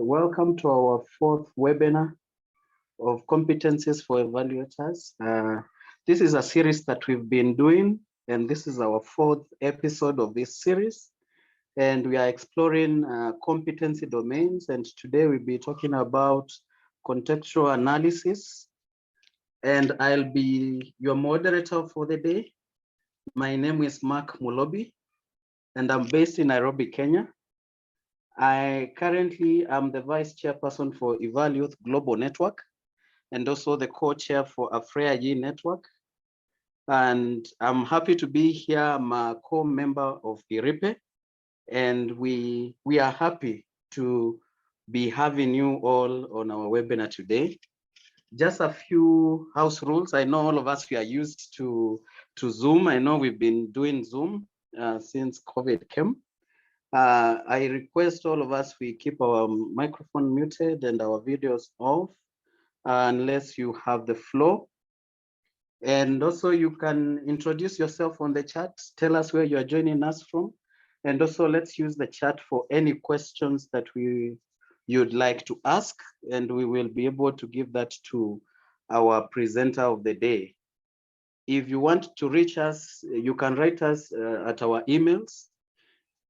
Welcome to our fourth webinar of Competencies for Evaluators. This is a series that we've been doing, and this is our fourth episode of this series. And we are exploring competency domains, and today we'll be talking about contextual analysis. And I'll be your moderator for the day. My name is Mark Mulobi, and I'm based in Nairobi, Kenya. I currently am the vice chairperson for Evaluators Global Network and also the co-chair for APEA Network. And I'm happy to be here. I'm a co-member of IRIPE, and we are happy to be having you all on our webinar today. Just a few house rules. I know all of us, we are used to Zoom. I know we've been doing Zoom since COVID came. I request all of us, we keep our microphone muted and our videos off unless you have the floor. And also you can introduce yourself on the chat, tell us where you are joining us from. And also let's use the chat for any questions that you'd like to ask, and we will be able to give that to our presenter of the day. If you want to reach us, you can write us at our emails,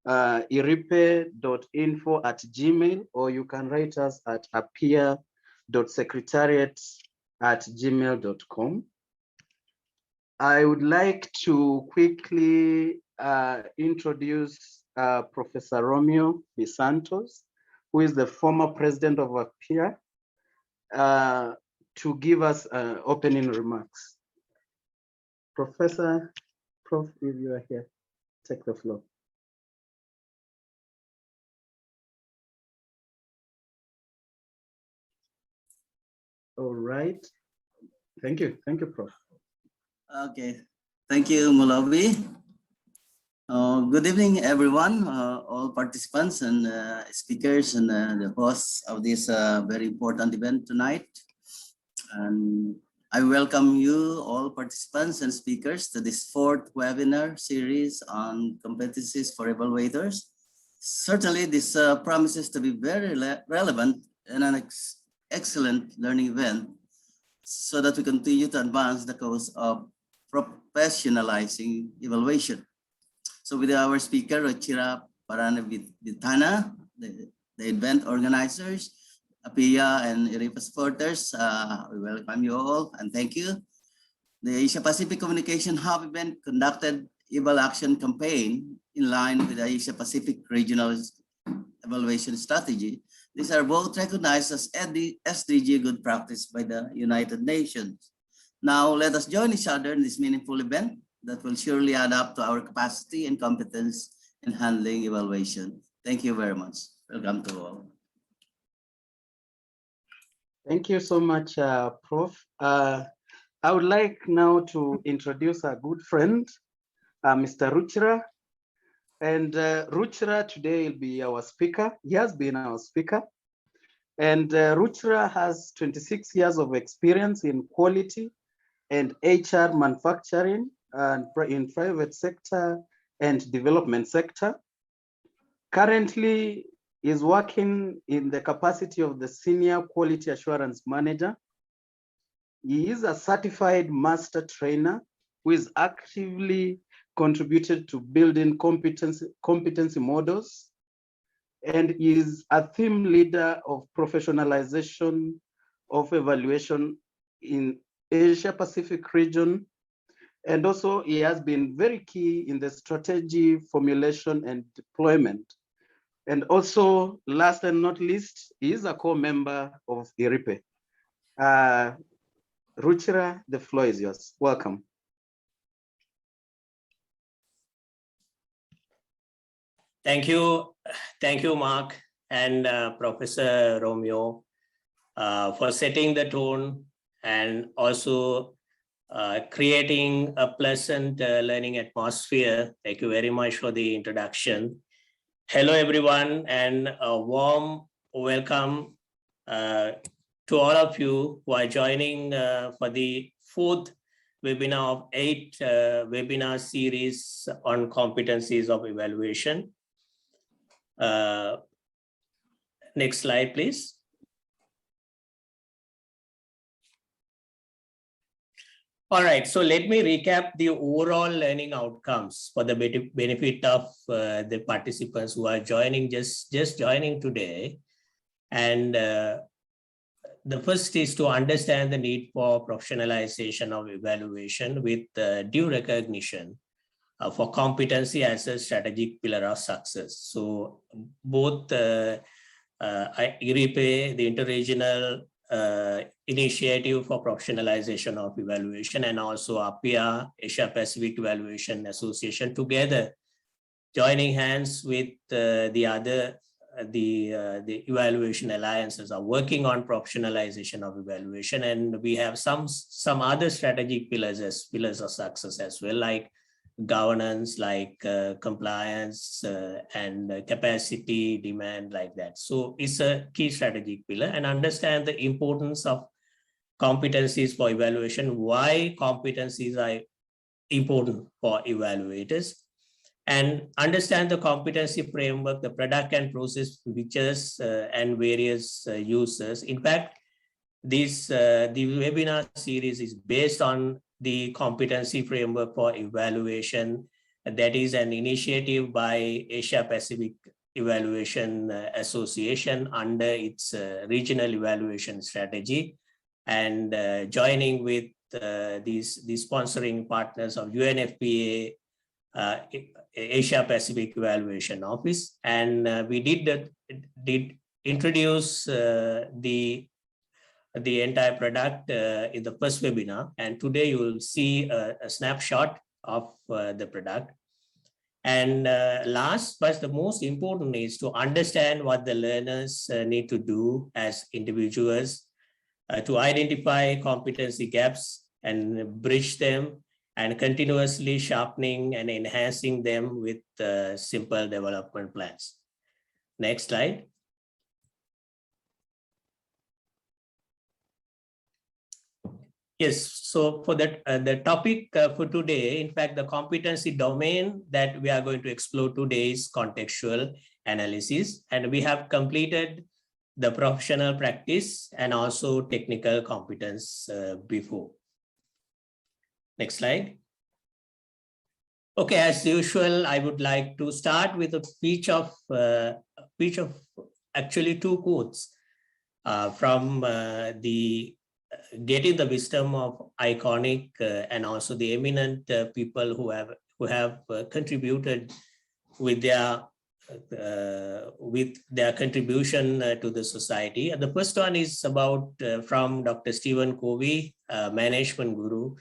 iripe.info@gmail, or you can write us at apea.secretariat@gmail.com. I would like to quickly introduce Professor Romeo Santos, who is the former president of APEA, to give us opening remarks. Prof, if you are here, take the floor. All right. Thank you, Prof. Okay, thank you, Mulobi. Good evening, everyone, all participants and speakers and the hosts of this very important event tonight. And I welcome you, all participants and speakers, to this fourth webinar series on competencies for evaluators. Certainly, this promises to be very relevant and an excellent learning event so that we continue to advance the cause of professionalizing evaluation. So with our speaker, Rochira Paranavitana, the event organizers, APEA and IRIPE supporters, we welcome you all and thank you. The Asia Pacific Communication Hub event conducted Eval Action campaign in line with the Asia Pacific Regional Evaluation Strategy. These are both recognized as SDG good practice by the United Nations. Now let us join each other in this meaningful event that will surely add up to our capacity and competence in handling evaluation. Thank you very much. Welcome to all. Thank you so much, Prof. I would like now to introduce our good friend, Mr. Ruchira. And Ruchira today will be our speaker. He has been our speaker. And Ruchira has 26 years of experience in quality and HR manufacturing and in private sector and development sector. Currently is working in the capacity of the Senior Quality Assurance Manager. He is a certified master trainer who is actively contributed to building competency models, and is a theme leader of professionalization of evaluation in Asia Pacific region. And also he has been very key in the strategy formulation and deployment. And also, last and not least, he is a co-member of IRIPE. Ruchira, the floor is yours. Welcome. Thank you, Mark and Professor Romeo, for setting the tone and also creating a pleasant learning atmosphere. Thank you very much for the introduction. Hello, everyone, and a warm welcome to all of you who are joining for the fourth webinar of 8 webinar series on competencies of evaluation. Next slide, please. All right, so let me recap the overall learning outcomes for the benefit of the participants who are joining, just joining today. And the first is to understand the need for professionalization of evaluation with due recognition for competency as a strategic pillar of success. So both IRIPE, the interregional initiative for professionalization of evaluation, and also APEA, Asia Pacific Evaluation Association, together joining hands with the evaluation alliances are working on professionalization of evaluation. And we have some other strategic pillars as pillars of success as well, like governance, like compliance and capacity, demand, like that. So it's a key strategic pillar. And understand the importance of competencies for evaluation, why competencies are important for evaluators, and understand the competency framework, the product and process features and various users. In fact, the webinar series is based on the competency framework for evaluation. That is an initiative by Asia Pacific Evaluation Association under its regional evaluation strategy, and joining with these sponsoring partners of UNFPA, Asia Pacific Evaluation Office. And we did introduce the entire product in the first webinar, and today you will see a snapshot of the product. And last but the most important is to understand what the learners need to do as individuals to identify competency gaps and bridge them, and continuously sharpening and enhancing them with simple development plans. Next slide. Yes, so for that, the topic for today, in fact, the competency domain that we are going to explore today is contextual analysis. And we have completed the professional practice and also technical competence before. Next slide. Okay, as usual, I would like to start with a speech of actually two quotes from the Getting the Wisdom of Iconic and also the eminent people who have contributed with their contribution to the society. And the first one is about from Dr. Stephen Covey, management guru.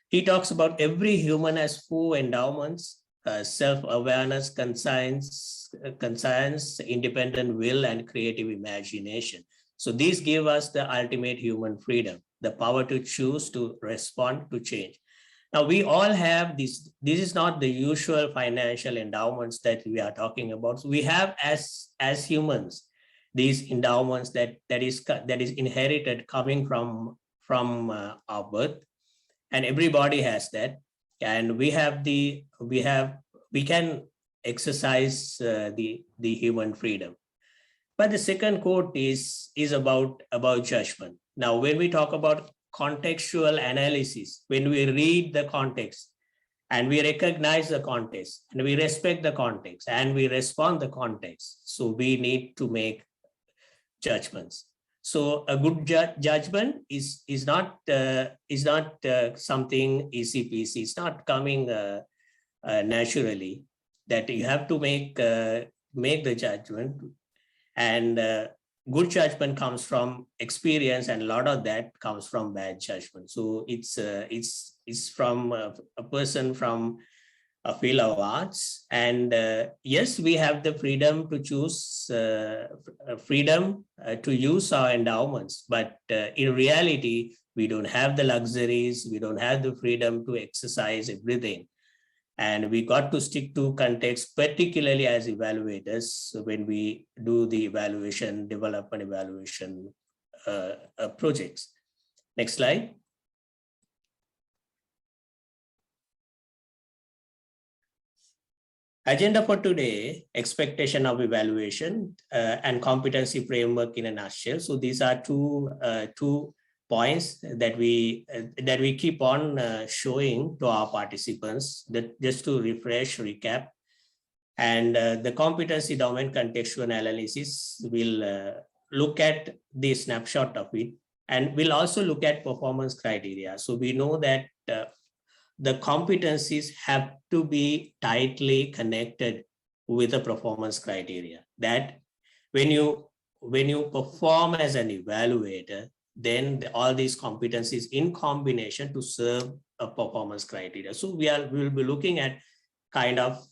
He talks about every human has four endowments: self-awareness, conscience, independent will, and creative imagination. So these give us the ultimate human freedom, the power to choose to respond to change. Now we all have this. This is not the usual financial endowments that we are talking about. So we have as humans these endowments that is inherited coming from our birth, and everybody has that. And we can exercise the human freedom. But the second quote is about judgment. Now, when we talk about contextual analysis, when we read the context and we recognize the context and we respect the context and we respond the context, so we need to make judgments. So a good judgment is not something easy peasy. It's not coming naturally. That you have to make the judgment. And good judgment comes from experience, and a lot of that comes from bad judgment. So it's from a person from a field of arts. And yes, we have the freedom to choose, freedom to use our endowments. But in reality, we don't have the luxuries. We don't have the freedom to exercise everything. And we got to stick to context, particularly as evaluators, when we do the development evaluation projects. Next slide. Agenda for today, expectation of evaluation and competency framework in a nutshell. So these are two points that we keep on showing to our participants, that just to refresh, recap. And the competency domain contextual analysis will look at the snapshot of it, and we'll also look at performance criteria. So we know that the competencies have to be tightly connected with the performance criteria. That when you perform as an evaluator, then all these competencies in combination to serve a performance criteria. So we will be looking at kind of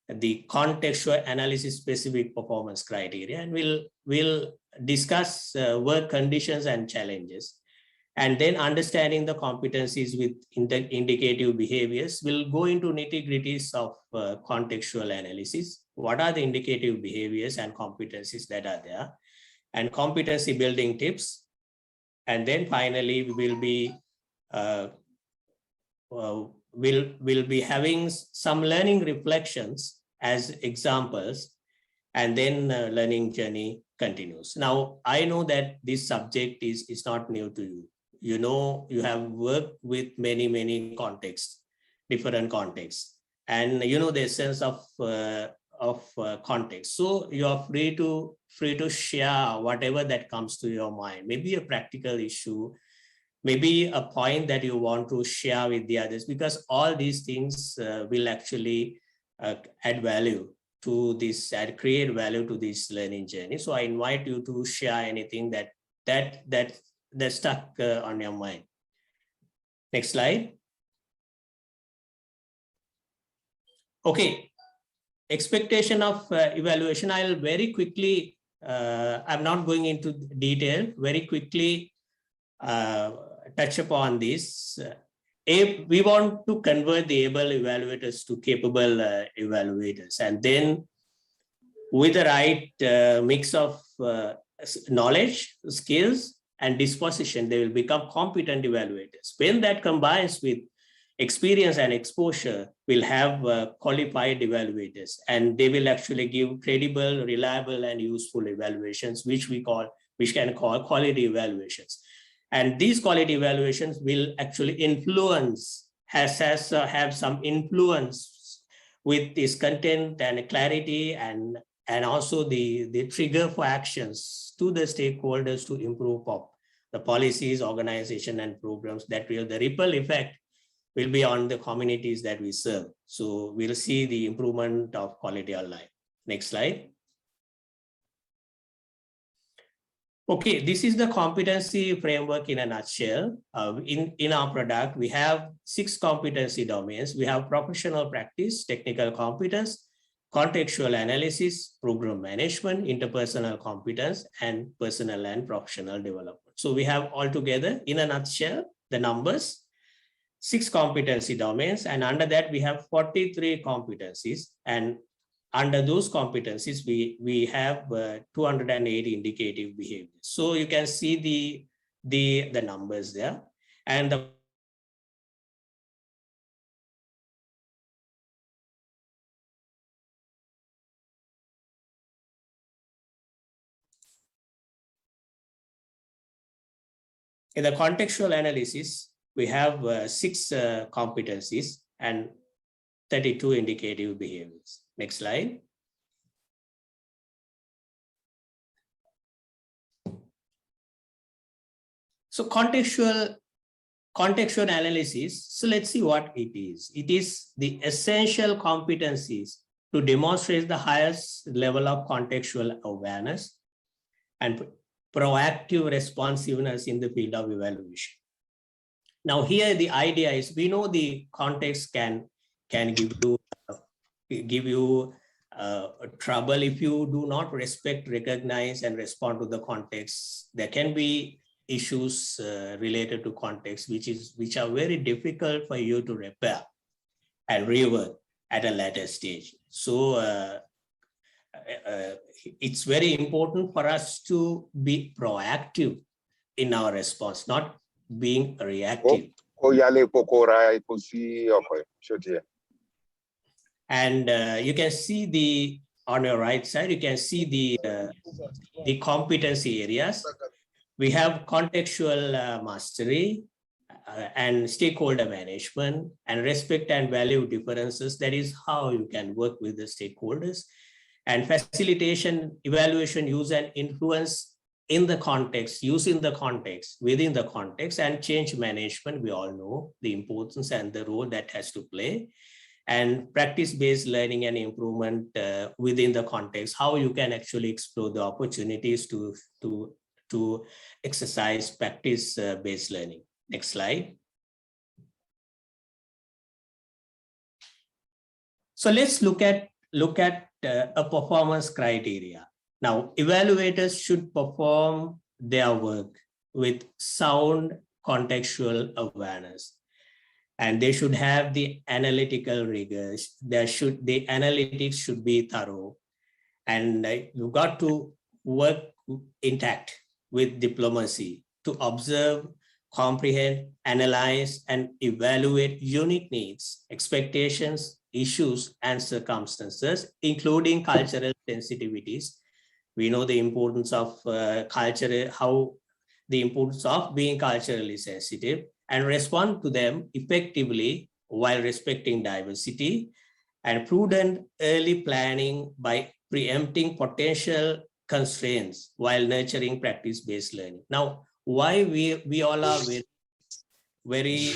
the contextual analysis specific performance criteria, and we'll discuss work conditions and challenges. And then understanding the competencies with indicative behaviors, we'll go into nitty-gritties of contextual analysis. What are the indicative behaviors and competencies that are there, and competency building tips. And then finally, we will be having some learning reflections as examples, and then learning journey continues. Now, I know that this subject is not new to you. You know, you have worked with many contexts, different contexts, and you know the essence of context. So you are free to share whatever that comes to your mind. Maybe a practical issue, maybe a point that you want to share with the others, because all these things will actually add value to this and create value to this learning journey. So I invite you to share anything that stuck on your mind. Next slide. Okay, expectation of evaluation. I'll very quickly, I'm not going into detail, very quickly touch upon this. We want to convert the able evaluators to capable evaluators, and then with the right mix of knowledge, skills, and disposition, they will become competent evaluators. When that combines with experience and exposure, we'll have qualified evaluators, and they will actually give credible, reliable, and useful evaluations, which we can call quality evaluations. And these quality evaluations will actually influence, have some influence with this content and clarity, and also the trigger for actions to the stakeholders to improve the policies, organization, and programs. That will, the ripple effect will be on the communities that we serve. So we'll see the improvement of quality of life. Next slide. Okay, this is the competency framework in a nutshell. In our product, we have 6 competency domains. We have professional practice, technical competence, contextual analysis, program management, interpersonal competence, and personal and professional development. So we have altogether, in a nutshell, the numbers, 6 competency domains, and under that we have 43 competencies, and under those competencies we have 208 indicative behaviors. So you can see the numbers there, and in the contextual analysis, we have 6 competencies and 32 indicative behaviors. Next slide. So contextual analysis, so let's see what it is. It is the essential competencies to demonstrate the highest level of contextual awareness and proactive responsiveness in the field of evaluation. Now here the idea is, we know the context can give you trouble if you do not respect, recognize, and respond to the context. There can be issues related to context, which are very difficult for you to repair and revert at a later stage. So it's very important for us to be proactive in our response, not being reactive. And you can see on your right side, you can see the competency areas. We have contextual mastery and stakeholder management and respect and value differences. That is how you can work with the stakeholders. And facilitation, evaluation, use and influence in the context, using the context, within the context, and change management. We all know the importance and the role that has to play. And practice-based learning and improvement within the context, how you can actually explore the opportunities to exercise practice-based learning. Next slide. So let's look at a performance criteria. Now, evaluators should perform their work with sound contextual awareness, and they should have the analytical rigors. The analytics should be thorough, and you've got to work intact with diplomacy to observe, comprehend, analyze, and evaluate unique needs, expectations, issues, and circumstances, including cultural sensitivities. We know the importance of the importance of being culturally sensitive, and respond to them effectively while respecting diversity, and prudent early planning by preempting potential constraints while nurturing practice-based learning. Now, why we all are very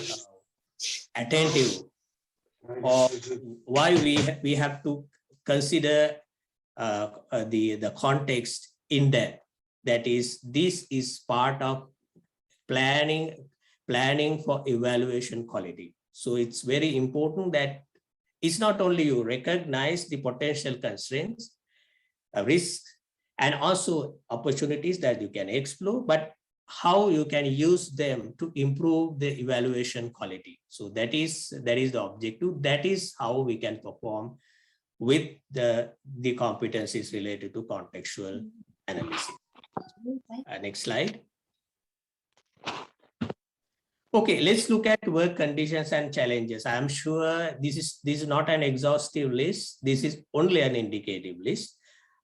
attentive, or why we have to consider the context in depth. That is, this is part of planning for evaluation quality. So it's very important that it's not only you recognize the potential constraints, risks, and also opportunities that you can explore, but how you can use them to improve the evaluation quality. So that is the objective. That is how we can perform with the competencies related to contextual analysis. Next slide. Okay, let's look at work conditions and challenges. I'm sure this is not an exhaustive list. This is only an indicative list.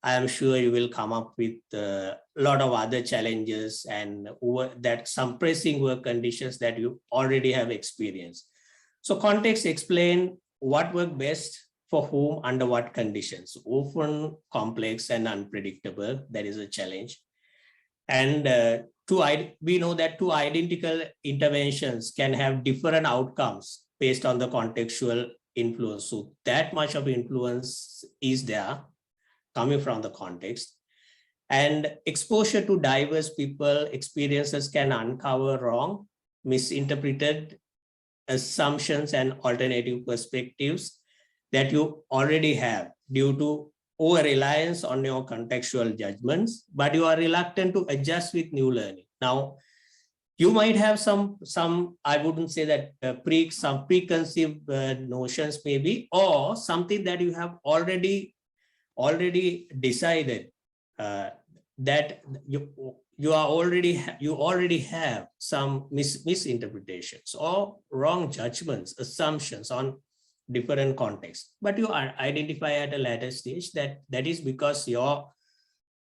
I am sure you will come up with a lot of other challenges and that some pressing work conditions that you already have experienced. So context explain what worked best for whom under what conditions, often complex and unpredictable. That is a challenge. And we know that two identical interventions can have different outcomes based on the contextual influence. So that much of influence is there coming from the context. And exposure to diverse people experiences can uncover wrong, misinterpreted assumptions and alternative perspectives that you already have due to over-reliance on your contextual judgments, but you are reluctant to adjust with new learning. Now, you might have some I wouldn't say that some preconceived notions maybe, or something that you have already decided that you already have some misinterpretations or wrong judgments, assumptions on different contexts, but you identify at a later stage that is because your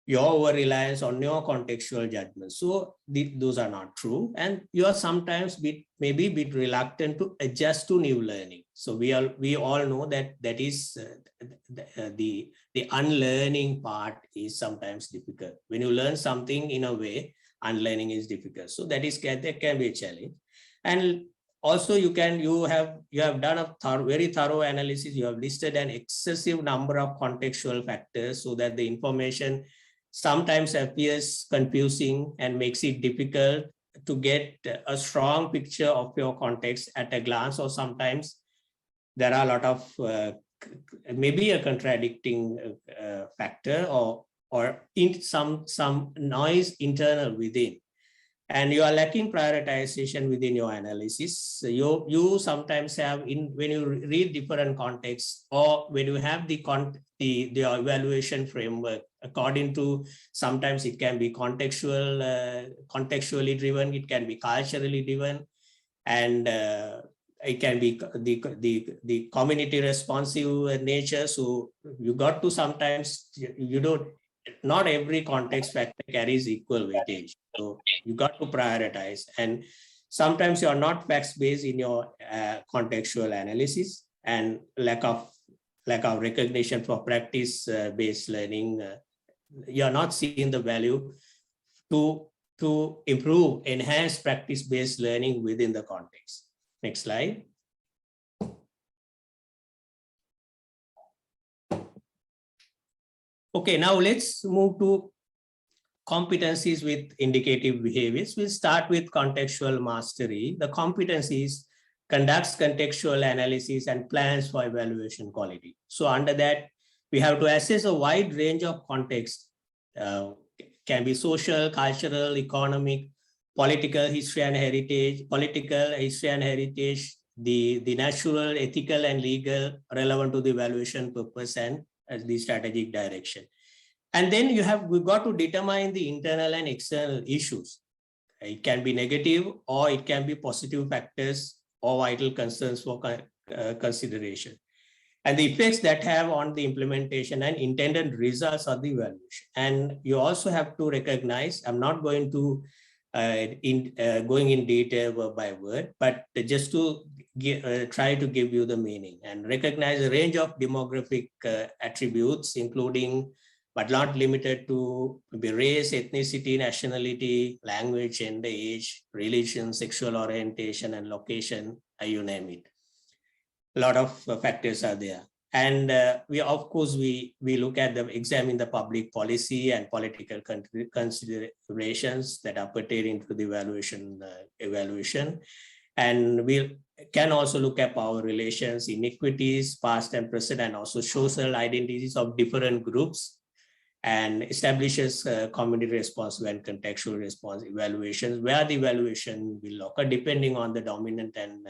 over-reliance on your contextual judgments. So those are not true, and you are sometimes maybe a bit reluctant to adjust to new learning. So we all know that is the unlearning part is sometimes difficult. When you learn something in a way, unlearning is difficult. So that can be a challenge. And also you have done a very thorough analysis. You have listed an excessive number of contextual factors so that the information sometimes appears confusing and makes it difficult to get a strong picture of your context at a glance, or sometimes there are a lot of maybe a contradicting factor or in some noise internal within. And you are lacking prioritization within your analysis. You sometimes have, when you read different contexts, or when you have the evaluation framework, according to, sometimes it can be contextually driven, it can be culturally driven, and it can be the community responsive nature. So you got to sometimes, you don't, not every context factor carries equal weightage. So you got to prioritize, and sometimes you are not facts-based in your contextual analysis, and lack of recognition for practice-based learning. You are not seeing the value to improve, enhance practice-based learning within the context. Next slide. Okay, now let's move to competencies with indicative behaviors. We'll start with contextual mastery. The competencies conducts contextual analysis and plans for evaluation quality. So under that, we have to assess a wide range of contexts. Can be social, cultural, economic, political history and heritage, the natural, ethical, and legal relevant to the evaluation purpose and as the strategic direction. And then we've got to determine the internal and external issues. It can be negative or it can be positive factors or vital concerns for consideration, and the effects that have on the implementation and intended results of the evaluation. And you also have to recognize, I'm not going to going in detail word by word, but just to try to give you the meaning and recognize a range of demographic attributes, including but not limited to race, ethnicity, nationality, language, gender, age, religion, sexual orientation, and location, you name it. A lot of factors are there. And we look at examine the public policy and political considerations that are pertaining to the evaluation. And we can also look at power relations, inequities, past and present, and also social identities of different groups, and establishes community responsive and contextual response evaluations, where the evaluation will occur depending on the dominant and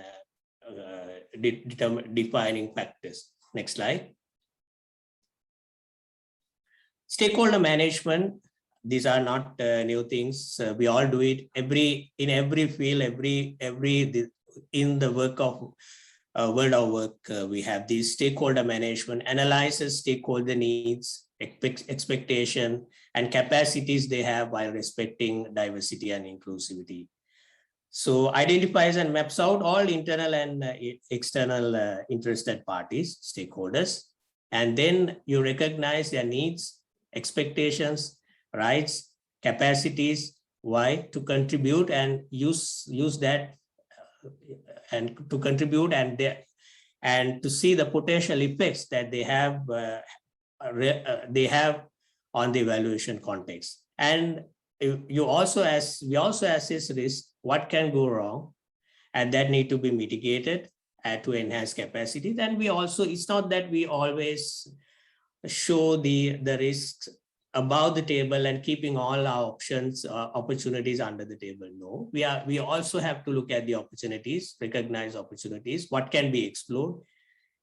defining factors. Next slide. Stakeholder management. These are not new things. We all do it in every field, in the work of world of work. We have these stakeholder management, analyzes stakeholder needs, expectation, and capacities they have while respecting diversity and inclusivity. So identifies and maps out all internal and external interested parties, stakeholders, and then you recognize their needs, expectations, rights, capacities, why to contribute and use that and to contribute and to see the potential effects that they have on the evaluation context. And we also assess risk, what can go wrong, and that need to be mitigated to enhance capacity. Then we also, it's not that we always show the risks above the table and keeping all our options, opportunities under the table. No, we also have to look at the opportunities, recognize opportunities, what can be explored,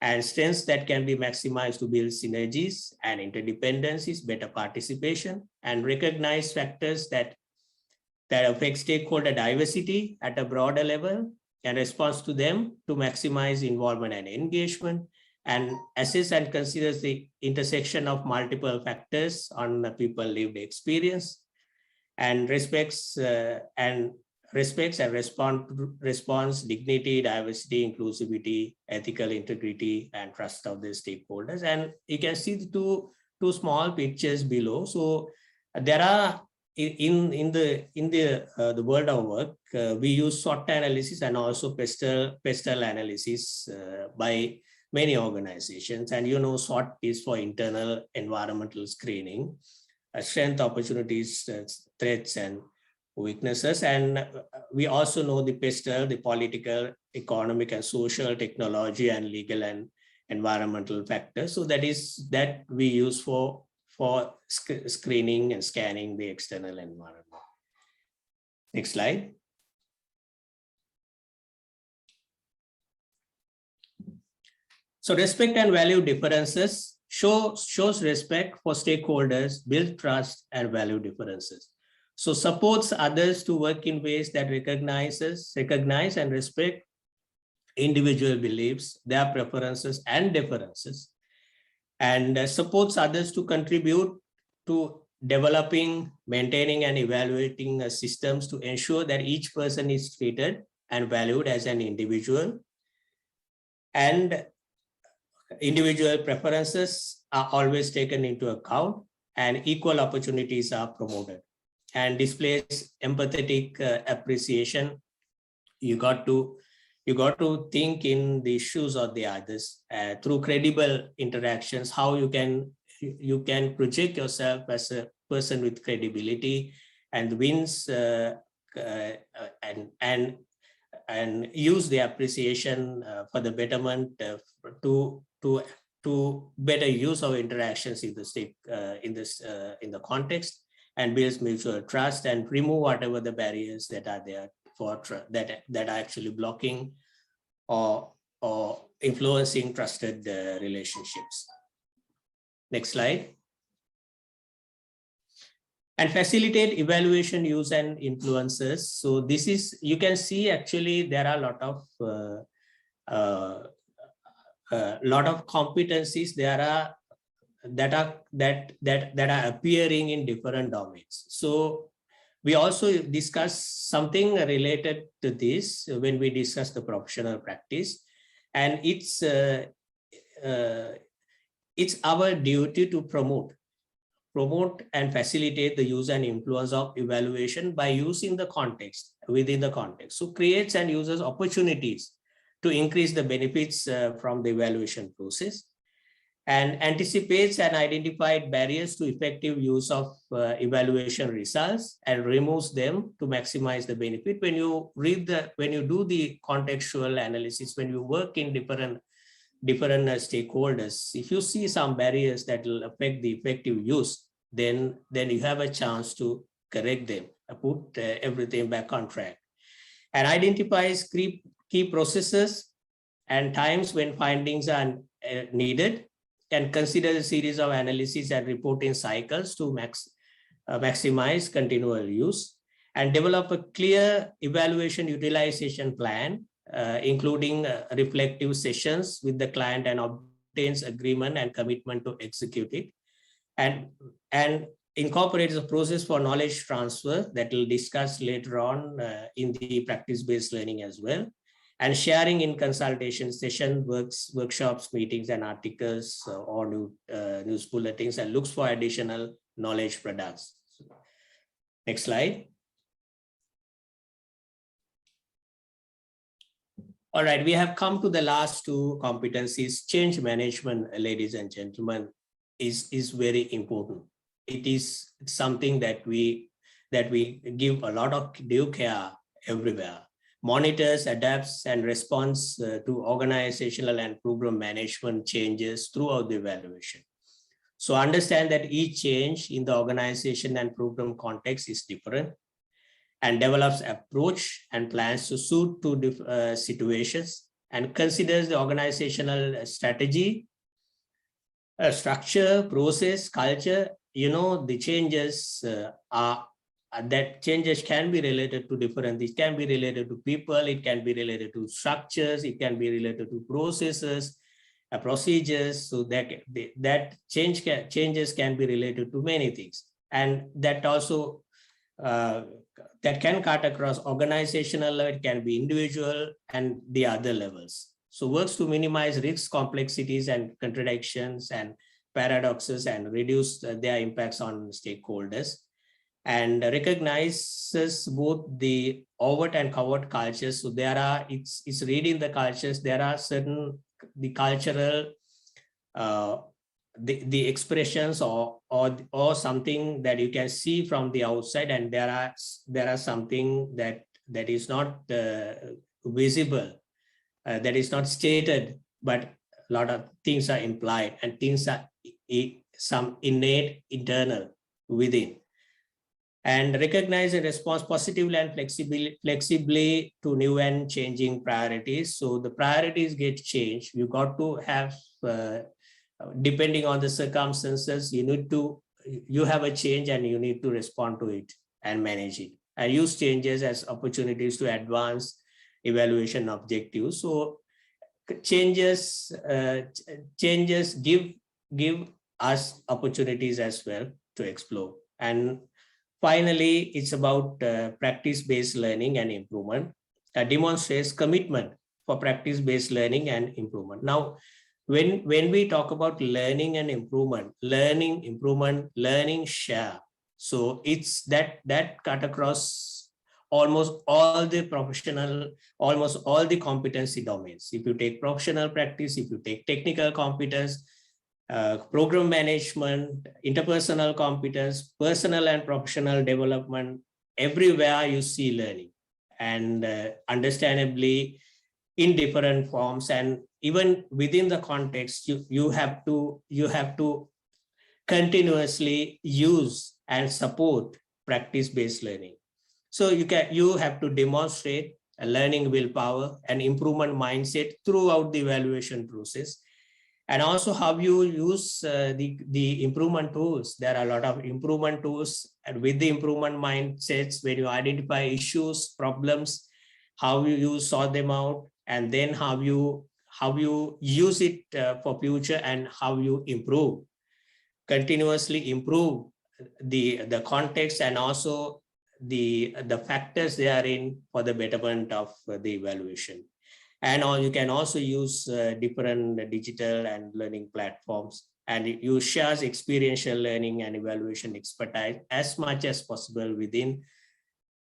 and strengths that can be maximized to build synergies and interdependencies, better participation, and recognize factors that affect stakeholder diversity at a broader level and response to them to maximize involvement and engagement, and assess and consider the intersection of multiple factors on the people lived experience, and respects and response dignity, diversity, inclusivity, ethical integrity, and trust of the stakeholders. And you can see the two small pictures below. So there are in the world of work, we use SWOT analysis and also pestle analysis by many organizations. And SWOT is for internal environmental screening, strength, opportunities, threats, and weaknesses. And we also know the pestle, the political, economic, and social, technology, and legal and environmental factors. So that we use for screening and scanning the external environment. Next slide. So respect and value differences shows respect for stakeholders, build trust, and value differences. So supports others to work in ways that recognize and respect individual beliefs, their preferences and differences, and supports others to contribute to developing, maintaining, and evaluating systems to ensure that each person is treated and valued as an individual, and individual preferences are always taken into account, and equal opportunities are promoted, and displays empathetic appreciation. You got to think in the shoes of the others through credible interactions, how you can project yourself as a person with credibility and wins and use the appreciation for the betterment to better use of interactions in the state in the context, and builds mutual trust and remove whatever the barriers that are there for that are actually blocking or influencing trusted relationships. Next slide. And facilitate evaluation, use, and influences. So this is, you can see actually there are a lot of competencies that are appearing in different domains. So we also discuss something related to this when we discuss the professional practice, and it's our duty to promote and facilitate the use and influence of evaluation by using the context, within the context. So creates and uses opportunities to increase the benefits from the evaluation process, and anticipates and identified barriers to effective use of evaluation results and removes them to maximize the benefit. When you do the contextual analysis, when you work in different stakeholders, if you see some barriers that will affect the effective use, then you have a chance to correct them, put everything back on track, and identifies key processes and times when findings are needed, and consider a series of analysis and reporting cycles to maximize continual use, and develop a clear evaluation utilization plan, including reflective sessions with the client, and obtains agreement and commitment to execute it, and incorporates a process for knowledge transfer that we'll discuss later on in the practice-based learning as well, and sharing in consultation session, workshops, meetings, and articles or news bulletins, and looks for additional knowledge products. Next slide. All right, we have come to the last two competencies. Change management, ladies and gentlemen, is very important. It is something that we give a lot of due care everywhere. Monitors, adapts, and responds to organizational and program management changes throughout the evaluation. So understand that each change in the organization and program context is different, and develops approach and plans to suit to situations, and considers the organizational strategy, structure, process, culture. The changes that changes can be related to different, it can be related to people, it can be related to structures, it can be related to processes, procedures, so that changes can be related to many things, and that also that can cut across organizational level, it can be individual and the other levels. So works to minimize risks, complexities, and contradictions and paradoxes, and reduce their impacts on stakeholders, and recognizes both the overt and covert cultures. So there are, it's reading the cultures, there are certain, the cultural, the expressions or something that you can see from the outside, and there are something that is not visible, that is not stated, but a lot of things are implied, and things are some innate internal within. And recognize and respond positively and flexibly to new and changing priorities. So the priorities get changed. You got to have, depending on the circumstances, you have a change and you need to respond to it and manage it, and use changes as opportunities to advance evaluation objectives. So changes give us opportunities as well to explore. And finally, it's about practice-based learning and improvement. Demonstrates commitment for practice-based learning and improvement. Now, when we talk about learning and improvement, learning share. So it's that cut across almost all the competency domains. If you take professional practice, if you take technical competence, program management, interpersonal competence, personal and professional development, everywhere you see learning, and understandably in different forms, and even within the context, you have to continuously use and support practice-based learning. So you have to demonstrate a learning willpower and improvement mindset throughout the evaluation process. And also how you use the improvement tools. There are a lot of improvement tools, and with the improvement mindsets, when you identify issues, problems, how you sort them out, and then how you use it for future, and how you continuously improve the context, and also the factors they are in for the betterment of the evaluation. And you can also use different digital and learning platforms, and you share experiential learning and evaluation expertise as much as possible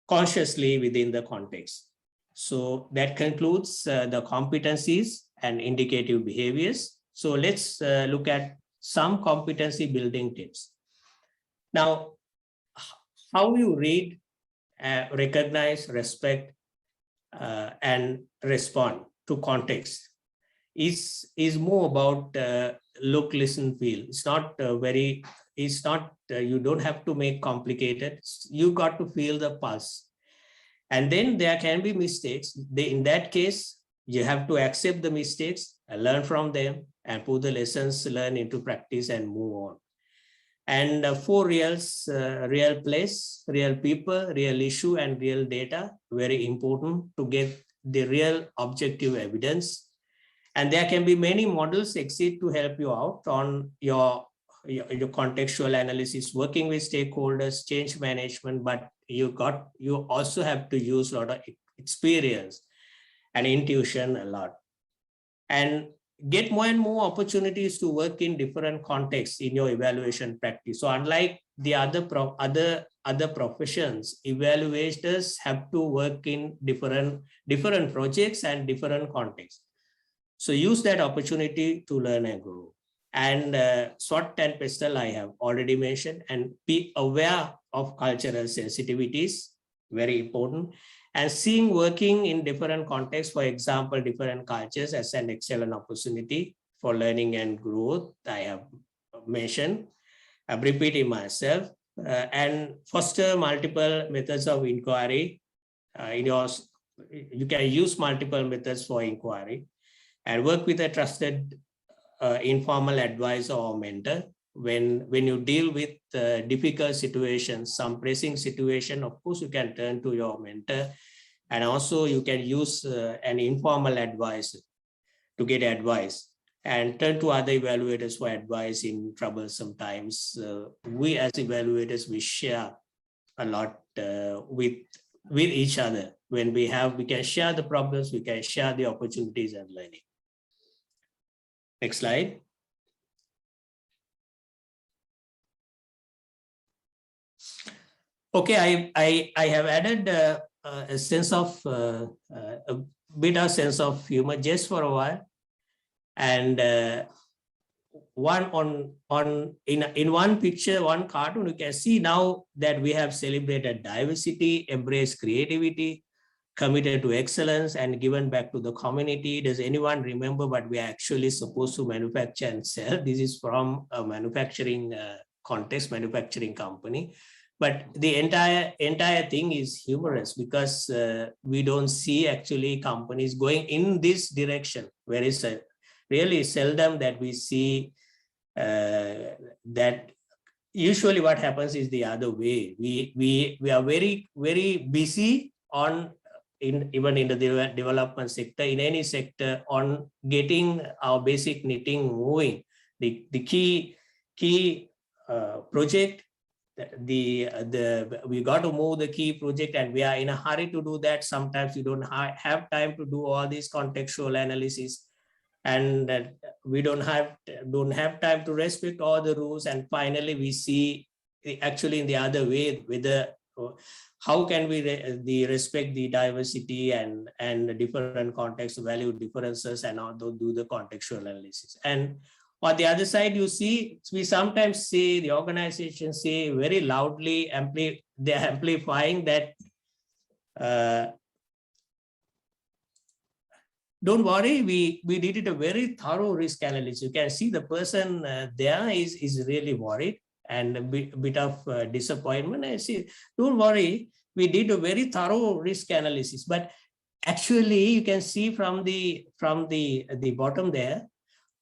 consciously within the context. So that concludes the competencies and indicative behaviors. So let's look at some competency building tips. Now, how you read, recognize, respect, and respond to context is more about look, listen, feel. It's not you don't have to make complicated. You got to feel the pulse. And then there can be mistakes. In that case, you have to accept the mistakes and learn from them and put the lessons learned into practice and move on. And 4 reals, real place, real people, real issue, and real data, very important to get the real objective evidence. And there can be many models exist to help you out on your contextual analysis, working with stakeholders, change management, but you also have to use a lot of experience and intuition a lot. And get more and more opportunities to work in different contexts in your evaluation practice. So unlike the other professions, evaluators have to work in different projects and different contexts. So use that opportunity to learn and grow. And SWOT and PESTEL I have already mentioned, and be aware of cultural sensitivities, very important. And seeing working in different contexts, for example, different cultures, as an excellent opportunity for learning and growth, I have mentioned. I'm repeating myself. And foster multiple methods of inquiry. You can use multiple methods for inquiry, and work with a trusted informal advisor or mentor. When you deal with difficult situations, some pressing situation, of course, you can turn to your mentor, and also you can use an informal advisor to get advice, and turn to other evaluators for advice in troublesome times. We as evaluators, we share a lot with each other. When we can share the problems, we can share the opportunities and learning. Next slide. Okay, I have added a sense of a bit of sense of humor just for a while, and in one picture, one cartoon, you can see now that we have celebrated diversity, embraced creativity, committed to excellence, and given back to the community. Does anyone remember what we are actually supposed to manufacture and sell? This is from a manufacturing context, manufacturing company. But the entire thing is humorous, because we don't see actually companies going in this direction, where it's really seldom that we see that. Usually what happens is the other way. We are very, very busy on even in the development sector, in any sector, on getting our basic knitting moving. The key project, we got to move the key project, and we are in a hurry to do that. Sometimes we don't have time to do all these contextual analysis, and we don't have time to respect all the rules. And finally, we see actually in the other way, whether how can we respect the diversity and the different context, value differences, and also do the contextual analysis. And on the other side, you see, we sometimes say, the organization say very loudly, they're amplifying that, don't worry, we did a very thorough risk analysis. You can see the person there is really worried and a bit of disappointment. I say, don't worry, we did a very thorough risk analysis. But actually, you can see from the bottom there,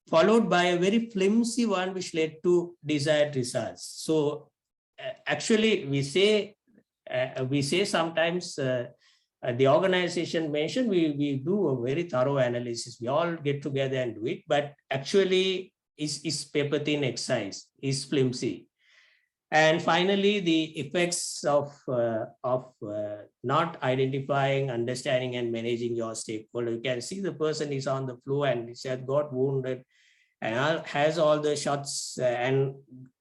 followed by a very flimsy one, which led to desired results. So actually, we say sometimes the organization mentioned we do a very thorough analysis. We all get together and do it, but actually is paper thin exercise, is flimsy. And finally, the effects of not identifying, understanding, and managing your stakeholder. You can see the person is on the floor and he has got wounded and has all the shots, and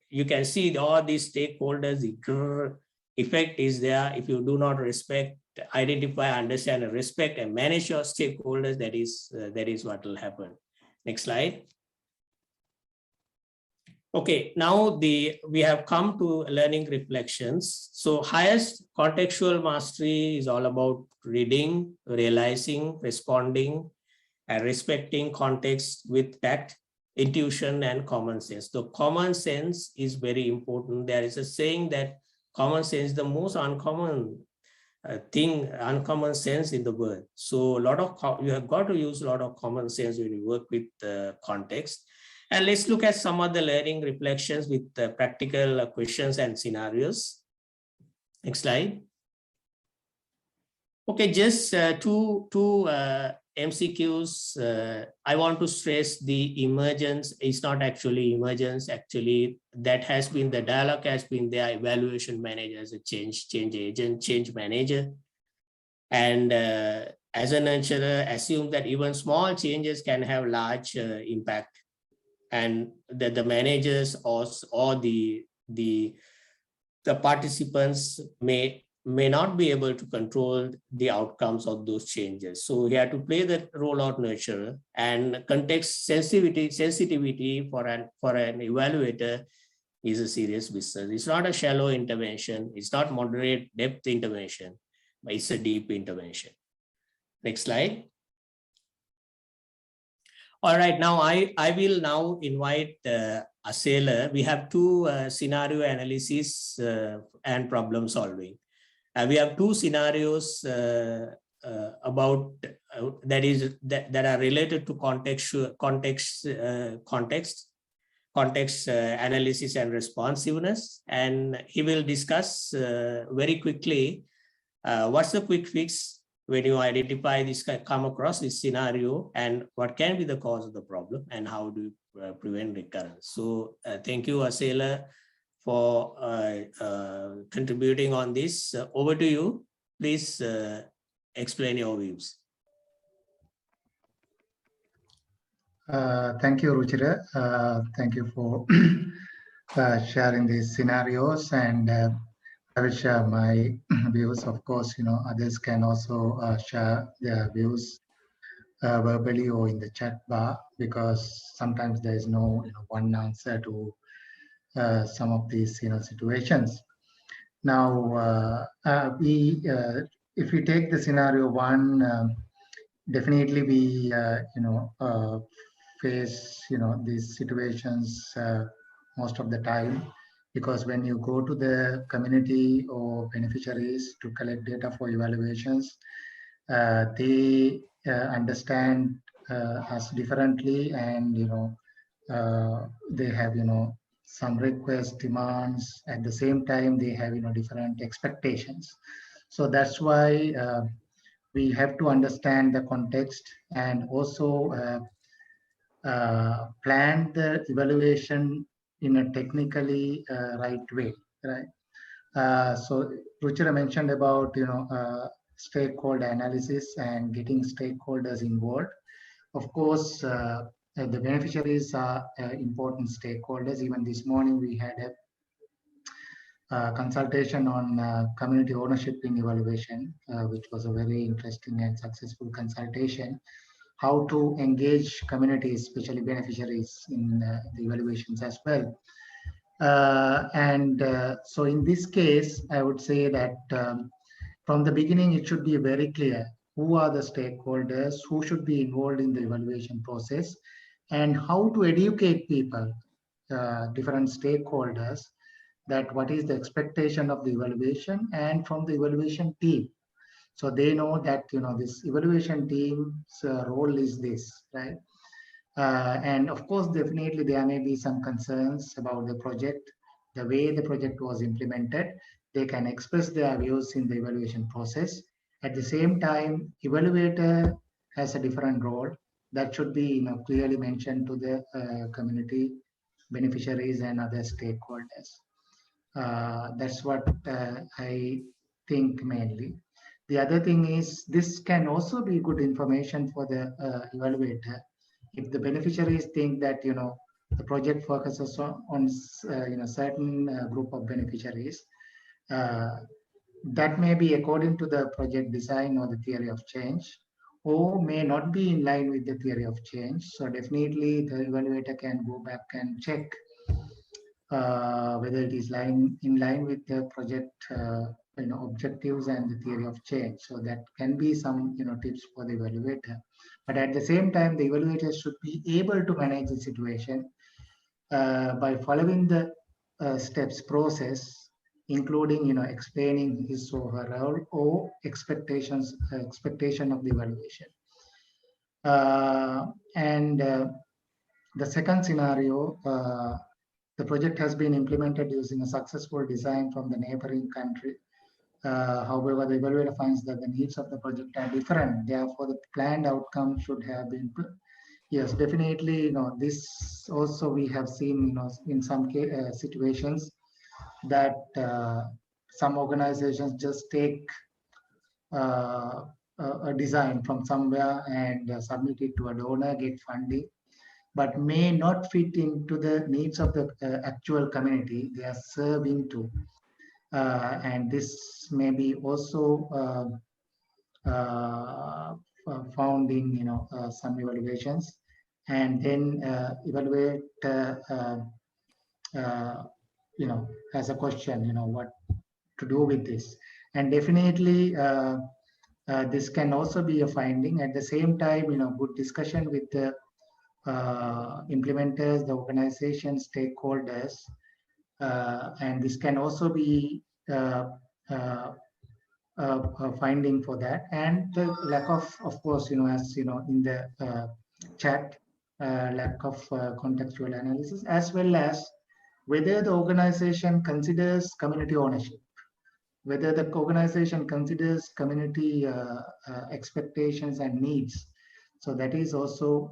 you can see all these stakeholders. The effect is there. If you do not respect, identify, understand, and respect, and manage your stakeholders, that is what will happen. Next slide. Okay, now we have come to learning reflections. So highest contextual mastery is all about reading, realizing, responding, and respecting context with tact, intuition, and common sense. So common sense is very important. There is a saying that common sense is the most uncommon uncommon sense in the world. So you have got to use a lot of common sense when you work with context. And let's look at some of the learning reflections with practical questions and scenarios. Next slide. Okay, just two MCQs. I want to stress the emergence. It's not actually emergence. Actually, that has been the dialogue, has been their evaluation manager as a change agent, change manager. And as a nurturer, assume that even small changes can have large impact, and that the managers or the participants may not be able to control the outcomes of those changes. So we have to play the role of nurturer, and context sensitivity for an evaluator is a serious business. It's not a shallow intervention. It's not moderate depth intervention, but it's a deep intervention. Next slide. All right, now I will now invite Asela. We have two scenario analysis and problem solving. We have two scenarios about that are related to context analysis and responsiveness, and he will discuss very quickly what's the quick fix when you identify this, come across this scenario, and what can be the cause of the problem, and how do you prevent recurrence. So thank you, Asela, for contributing on this. Over to you. Please explain your views. Thank you, Ruchira. Thank you for sharing these scenarios, and I will share my views. Of course, others can also share their views verbally or in the chat bar, because sometimes there is no one answer to some of these situations. Now, if we take the scenario one, definitely we face these situations most of the time, because when you go to the community or beneficiaries to collect data for evaluations, they understand us differently, and they have some requests, demands. At the same time, they have different expectations. So that's why we have to understand the context and also plan the evaluation in a technically right way, right? So Ruchira mentioned about stakeholder analysis and getting stakeholders involved. Of course, the beneficiaries are important stakeholders. Even this morning we had a consultation on community ownership in evaluation, which was a very interesting and successful consultation. How to engage communities, especially beneficiaries, in the evaluations as well. So in this case, I would say that from the beginning, it should be very clear who are the stakeholders, who should be involved in the evaluation process, and how to educate people, different stakeholders, that what is the expectation of the evaluation and from the evaluation team. So they know that, this evaluation team's role is this, right? And of course, definitely there may be some concerns about the project, the way the project was implemented. They can express their views in the evaluation process. At the same time, evaluator has a different role that should be clearly mentioned to the community beneficiaries and other stakeholders. That's what I think mainly. The other thing is this can also be good information for the evaluator. If the beneficiaries think that the project focuses on certain group of beneficiaries, that may be according to the project design or the theory of change, or may not be in line with the theory of change. So definitely the evaluator can go back and check whether it is in line with the project objectives and the theory of change. So that can be some tips for the evaluator. But at the same time, the evaluator should be able to manage the situation by following the steps process, including explaining his or her role or expectation of the evaluation. The second scenario, the project has been implemented using a successful design from the neighboring country. However, the evaluator finds that the needs of the project are different. Therefore, the planned outcome should have been. Yes, definitely. This also we have seen. In some situations that some organizations just take a design from somewhere and submit it to a donor, get funding, but may not fit into the needs of the actual community they are serving to. And this may be also found in some evaluations, and then evaluate as a question, what to do with this. And definitely this can also be a finding. At the same time, good discussion with the implementers, the organization, stakeholders, and this can also be a finding for that. And the lack of course, as in the chat, lack of contextual analysis, as well as whether the organization considers community ownership, whether the organization considers community expectations and needs. So that is also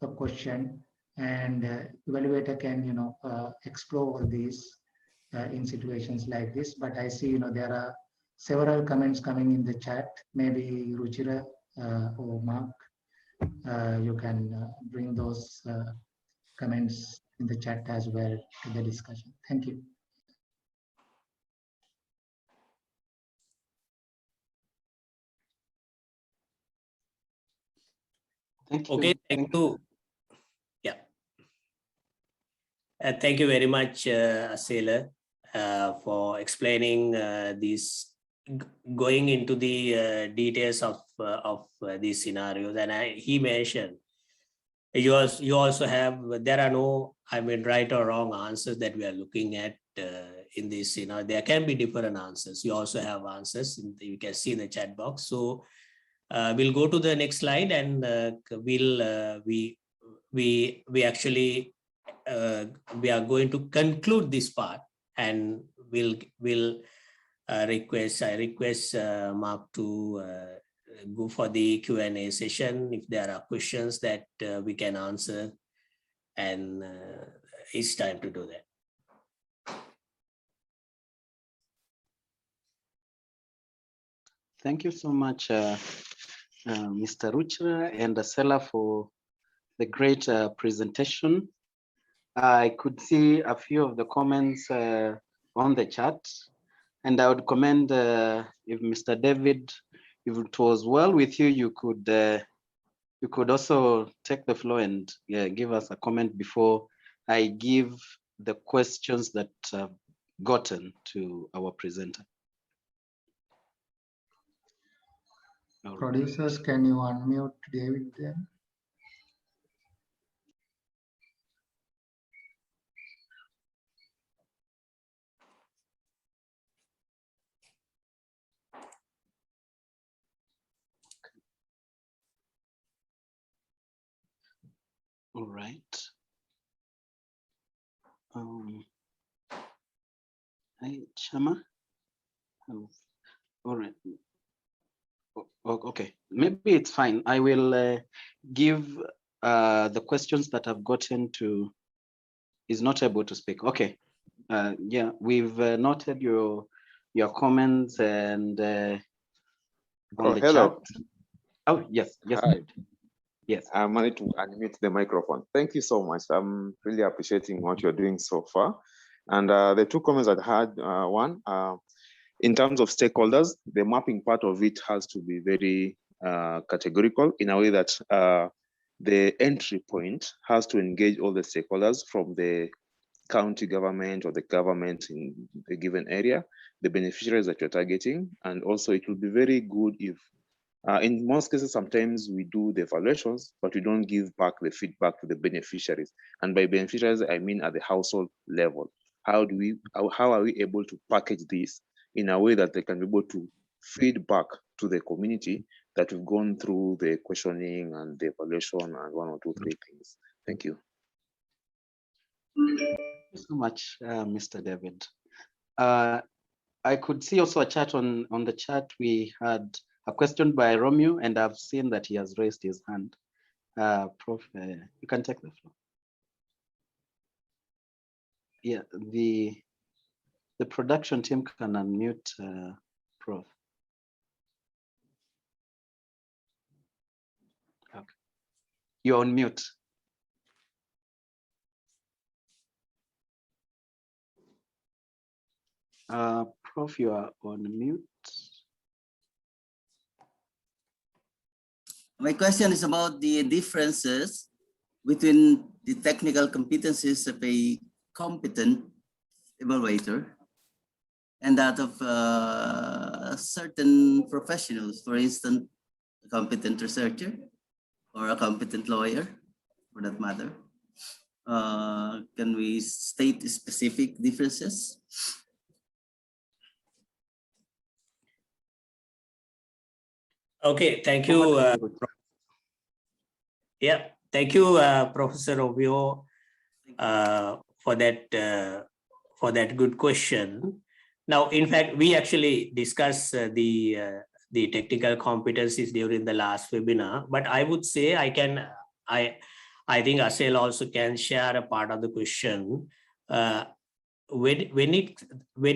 a question, and evaluator can explore these in situations like this. But I see there are several comments coming in the chat. Maybe Ruchira or Mark, you can bring those comments in the chat as well to the discussion. Thank you. Thank you. Okay, thank you. Yeah. Thank you very much, Asela, for explaining these, going into the details of these scenarios. And he mentioned, you also have, there are no, right or wrong answers that we are looking at in this scenario. There can be different answers. You also have answers, you can see in the chat box. So we'll go to the next slide, and we actually we are going to conclude this part, and we'll request Mark to go for the Q&A session if there are questions that we can answer, and it's time to do that. Thank you so much, Mr. Ruchira and Asela, for the great presentation. I could see a few of the comments on the chat, and I would commend if Mr. David, if it was well with you, you could also take the floor and give us a comment before I give the questions that I've gotten to our presenter. Producers, can you unmute David then? All right. Hi, Chama. All right. Okay, maybe it's fine. I will give the questions that I've gotten to. Is not able to speak. Okay. Yeah, we've noted your comments and on the hello. chat. Oh, yes. Hi. Yes. I managed to unmute the microphone. Thank you so much. I'm really appreciating what you're doing so far. And the two comments I had, one, in terms of stakeholders, the mapping part of it has to be very categorical in a way that the entry point has to engage all the stakeholders from the county government or the government in the given area, the beneficiaries that you're targeting. And also it will be very good if in most cases, sometimes we do the evaluations, but we don't give back the feedback to the beneficiaries. And by beneficiaries, I mean at the household level. How are we able to package this in a way that they can be able to feed back to the community that we've gone through the questioning and the evaluation and 1 or 2, 3 things. Thank you. Thank you so much, Mr. David. I could see also a chat on the chat. We had a question by Romeo, and I've seen that he has raised his hand. Prof, you can take the floor. Yeah, the production team can unmute Prof. Okay. You're on mute. Prof, you are on mute. My question is about the differences between the technical competencies of a competent evaluator and that of certain professionals, for instance, a competent researcher or a competent lawyer, for that matter. Can we state specific differences? Okay, thank you. Yeah, thank you, Professor Romeo, for that good question. Now, in fact, we actually discussed the technical competencies during the last webinar, but I would say I think Asel also can share a part of the question. When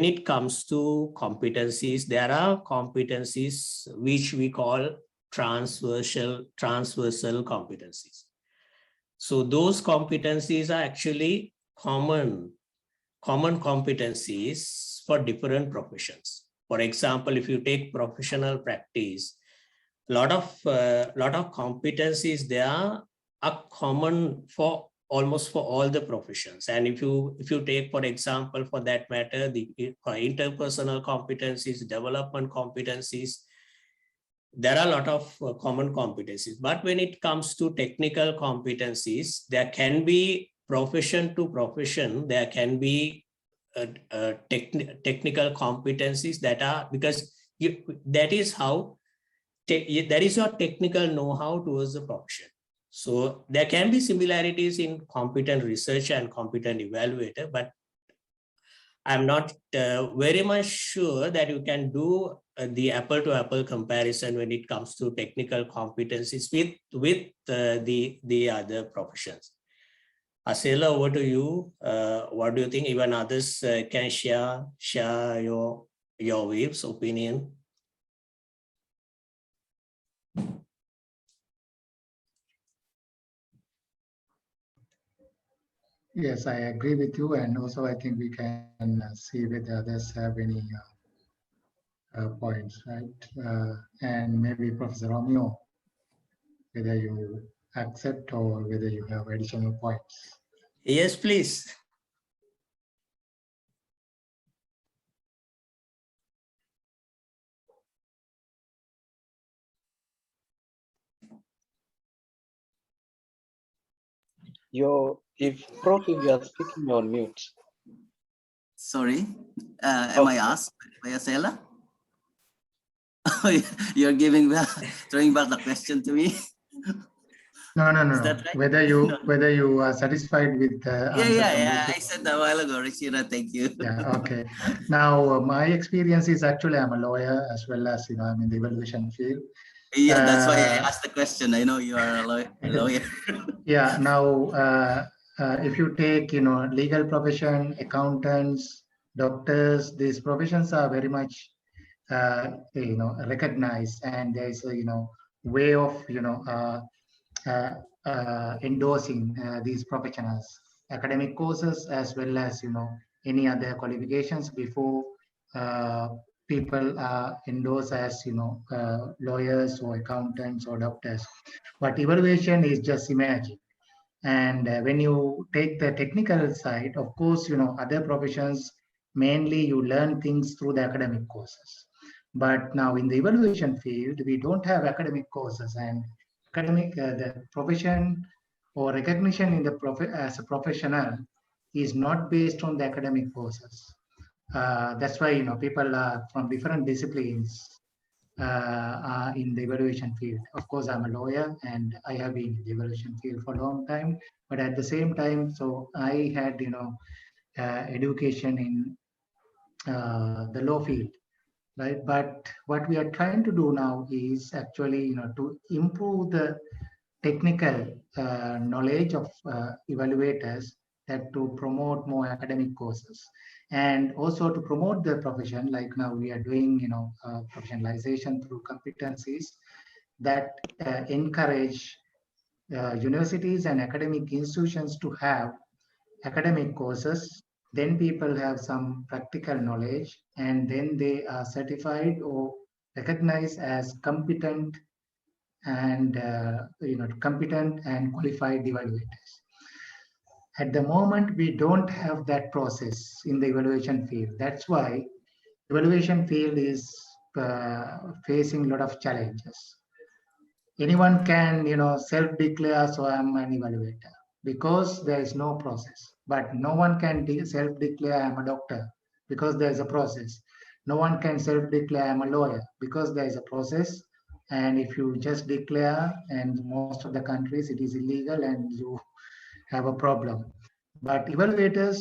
it comes to competencies, there are competencies which we call transversal competencies. So those competencies are actually common competencies for different professions. For example, if you take professional practice, lot of competencies there are common for almost for all the professions. And if you take, for example, for that matter, the interpersonal competencies, development competencies, there are a lot of common competencies. But when it comes to technical competencies, there can be profession to profession, there can be technical competencies that are, because that is how, that is your technical know-how towards the profession. So there can be similarities in competent researcher and competent evaluator, but I'm not very much sure that you can do the apple-to-apple comparison when it comes to technical competencies with the other professions. Asela, over to you. What do you think? Even others can share your views, opinion. Yes, I agree with you, and also I think we can see whether others have any points, right? And maybe Professor Romeo, whether you accept or whether you have additional points. Yes, please. If you are speaking on mute. Sorry, am I asked by Asela? You're throwing back the question to me. No. Right? Whether you are satisfied with the answer. Yeah. I said a while ago, Rishira, thank you. Yeah, okay. Now, my experience is actually I'm a lawyer as well as, I'm in the evaluation field. Yeah, that's why I asked the question. I know you are a lawyer. Yeah, now, if you take, legal profession, accountants, doctors, these professions are very much, recognized, and there's a, way of, endorsing these professionals, academic courses, as well as, any other qualifications before people are endorsed as, lawyers or accountants or doctors. But evaluation is just imagining. And when you take the technical side, of course, other professions, mainly you learn things through the academic courses. But now in the evaluation field, we don't have academic courses, and the profession or recognition in the as a professional is not based on the academic courses. That's why, people are from different disciplines in the evaluation field. Of course, I'm a lawyer and I have been in the evaluation field for a long time, but at the same time, so I had, education in the law field, right? But what we are trying to do now is actually, to improve the technical knowledge of evaluators, that to promote more academic courses, and also to promote the profession. Like now we are doing, professionalization through competencies that encourage universities and academic institutions to have academic courses. Then people have some practical knowledge, and then they are certified or recognized as competent and competent and qualified evaluators. At the moment, we don't have that process in the evaluation field. That's why evaluation field is facing a lot of challenges. Anyone can, self-declare, so I'm an evaluator, because there is no process. But no one can self-declare I'm a doctor, because there is a process. No one can self-declare I'm a lawyer, because there is a process. And if you just declare, and most of the countries it is illegal, and you have a problem. But evaluators,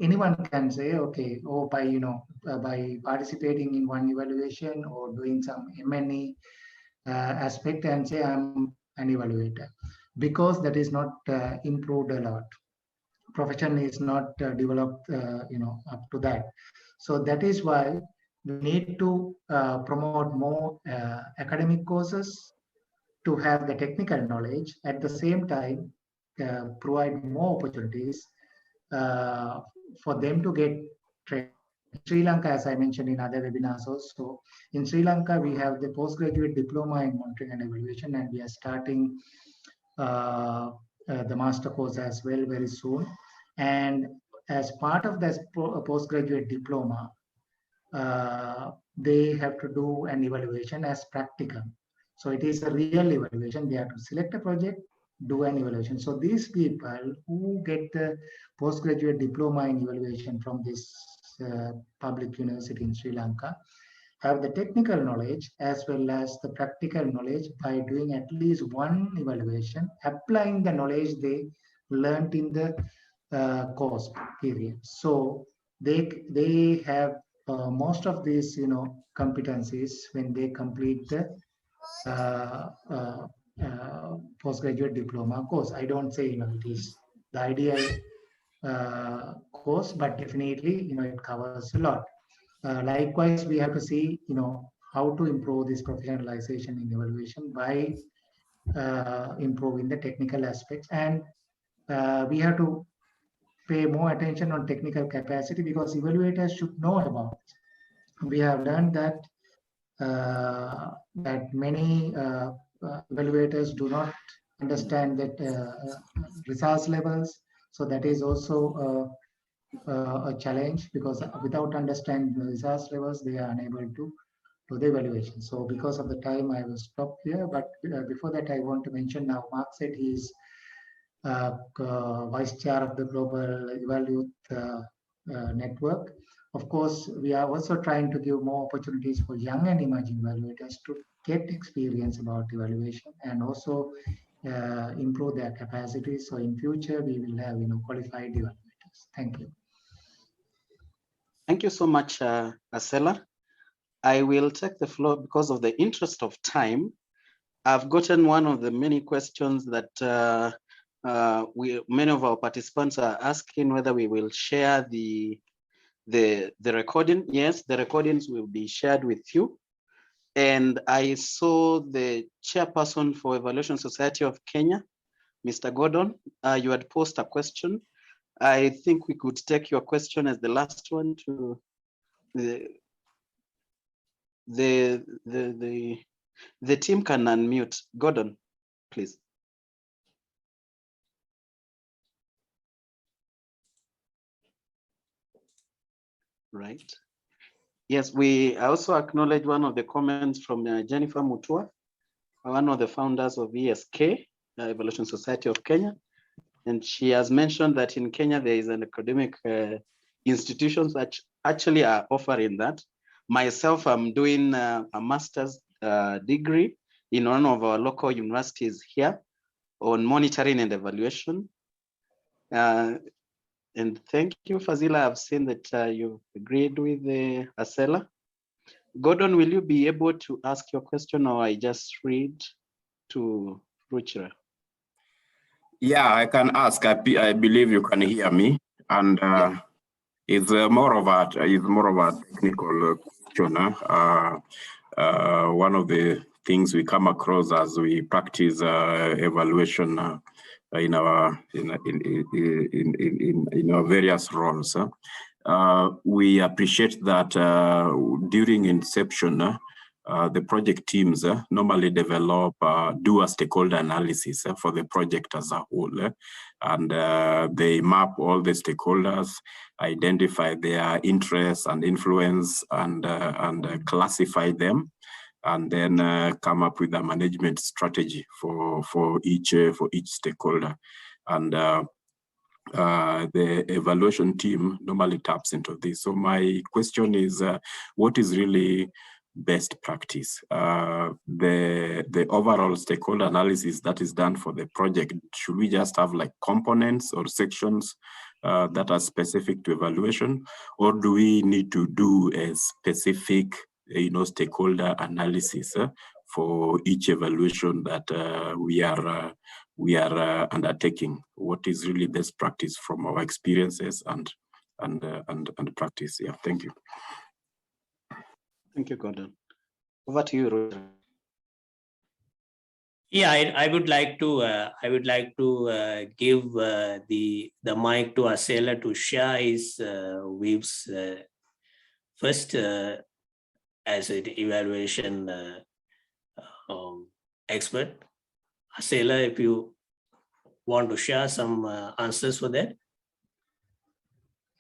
anyone can say, okay, or by participating in one evaluation or doing some M&E aspect, and say I'm an evaluator, because that is not improved a lot. Profession is not developed, up to that. So that is why we need to promote more academic courses to have the technical knowledge. At the same time, provide more opportunities for them to get trained. In Sri Lanka, as I mentioned in other webinars also, in Sri Lanka, we have the postgraduate diploma in monitoring and evaluation, and we are starting the master course as well very soon. And as part of this postgraduate diploma, they have to do an evaluation as practical. So it is a real evaluation. They have to select a project, do an evaluation. So these people who get the postgraduate diploma in evaluation from this public university in Sri Lanka have the technical knowledge as well as the practical knowledge by doing at least one evaluation, applying the knowledge they learned in the course period. So they have most of these, competencies when they complete the postgraduate diploma course. I don't say, it is the ideal course, but definitely, it covers a lot. Likewise, we have to see, how to improve this professionalization in evaluation by improving the technical aspects. And we have to pay more attention on technical capacity, because evaluators should know about it. We have learned that that many evaluators do not understand that resource levels. So that is also a challenge, because without understanding the resource levels, they are unable to do the evaluation. So because of the time, I will stop here. But before that, I want to mention, now Mark said he is vice chair of the Global Evaluate network. Of course, we are also trying to give more opportunities for young and emerging evaluators to get experience about evaluation, and also improve their capacity. So in future, we will have qualified evaluators. Thank you. Thank you so much, Asela. I will take the floor because of the interest of time. I've gotten one of the many questions that many of our participants are asking, whether we will share the recording. Yes, the recordings will be shared with you. And I saw the chairperson for Evaluation Society of Kenya, Mr. Gordon, you had posed a question. I think we could take your question as the last one to the team can unmute. Gordon, please. Right. Yes, we also acknowledge one of the comments from Jennifer Mutua, one of the founders of ESK, Evaluation Society of Kenya. And she has mentioned that in Kenya, there is an academic institutions that actually are offering that. Myself, I'm doing a master's degree in one of our local universities here on monitoring and evaluation. And thank you, Fazila. I've seen that you've agreed with Asela. Gordon, will you be able to ask your question, or I just read to Ruchira? Yeah, I can ask. I believe you can hear me, and Yeah. it's more of a technical question. One of the things we come across as we practice evaluation in our various roles. We appreciate that during inception, the project teams normally develop, do a stakeholder analysis for the project as a whole. And they map all the stakeholders, identify their interests and influence, and classify them, and then come up with a management strategy for each stakeholder. And the evaluation team normally taps into this. So my question is, what is really best practice? The overall stakeholder analysis that is done for the project, should we just have like components or sections that are specific to evaluation, or do we need to do a specific stakeholder analysis for each evaluation that we are undertaking? What is really best practice from our experiences and practice? Yeah, thank you. Thank you, Gordon. Over to you, Ruchira. Yeah, I would like to give the mic to Asela to share his views first as an evaluation expert. Asela, if you want to share some answers for that.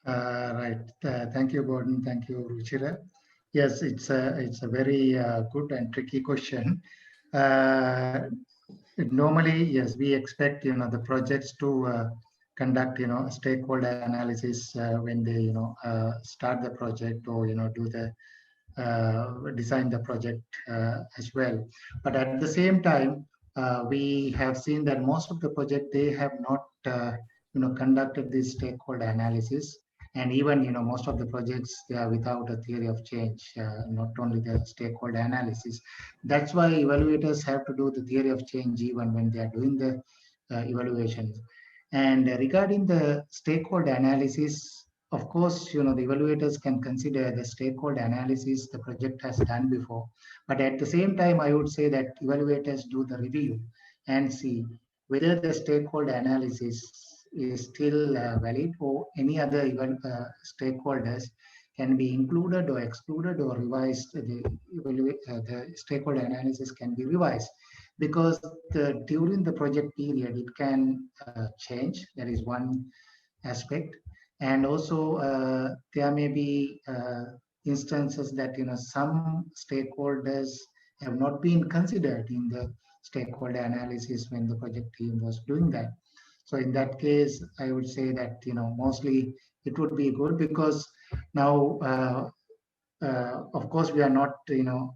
Right. Thank you, Gordon. Thank you, Ruchira. Yes, it's a very good and tricky question. Normally, yes, we expect the projects to conduct a stakeholder analysis when they start the project, or do the design the project as well. But at the same time, we have seen that most of the project, they have not conducted this stakeholder analysis, And even, most of the projects, they are without a theory of change, not only the stakeholder analysis. That's why evaluators have to do the theory of change even when they are doing the evaluations. And regarding the stakeholder analysis, of course, the evaluators can consider the stakeholder analysis the project has done before. But at the same time, I would say that evaluators do the review and see whether the stakeholder analysis is still valid, or any other stakeholders can be included or excluded or revised. The stakeholder analysis can be revised, because during the project period it can change. That is one aspect. And also there may be instances that some stakeholders have not been considered in the stakeholder analysis when the project team was doing that. So in that case, I would say that mostly it would be good, because now of course we are not